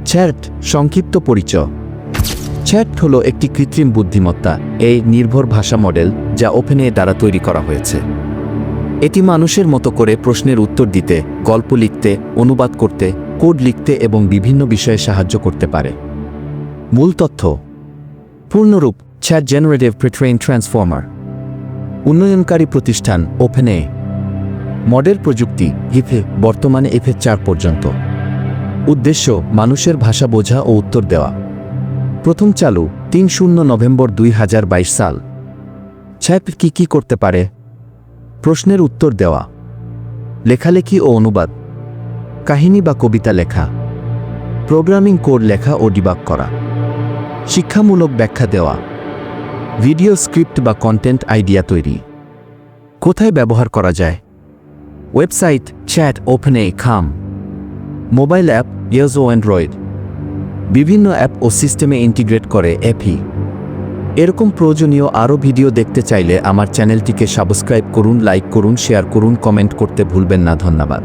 Chat সংক্ষিপ্ত পরিচয়। Chat হলো একটি কৃত্রিম বুদ্ধিমত্তা এই নির্ভর ভাষা মডেল যা ওপেনএআই দ্বারা তৈরি করা হয়েছে। এটি মানুষের মতো করে প্রশ্নের উত্তর দিতে, গল্প লিখতে, অনুবাদ করতে, কোড লিখতে এবং বিভিন্ন বিষয়ে সাহায্য করতে পারে। মূল তথ্য। পূর্ণরূপ চ্যাট জেনারেটিভ প্রি-ট্রেইন ট্রান্সফর্মার। উন্নয়নকারী প্রতিষ্ঠান ওপেনএআই। মডেল প্রযুক্তি হিফে বর্তমানে F4 পর্যন্ত। উদ্দেশ্য মানুষের ভাষা বোঝা ও উত্তর দেওয়া। প্রথম চালু 30 নভেম্বর 2022 সাল। চ্যাট কি করতে পারে? প্রশ্নের উত্তর দেওয়া, লেখালেখি ও অনুবাদ, কাহিনী বা কবিতা লেখা, প্রোগ্রামিং কোড লেখা ও ডিবাগ করা, শিক্ষামূলক ব্যাখ্যা দেওয়া, ভিডিও স্ক্রিপ্ট বা কন্টেন্ট আইডিয়া তৈরি। কোথায় ব্যবহার করা যায়? Website chat OpenAI dot com, mobile app iOS ও অ্যান্ড্রয়েড, বিভিন্ন অ্যাপ ও সিস্টেমে ইন্টিগ্রেট করে অ্যাপি। এরকম প্রয়োজনীয় আরও ভিডিও দেখতে চাইলে আমার চ্যানেলটিকে সাবস্ক্রাইব করুন, লাইক করুন, শেয়ার করুন, কমেন্ট করতে ভুলবেন না। ধন্যবাদ।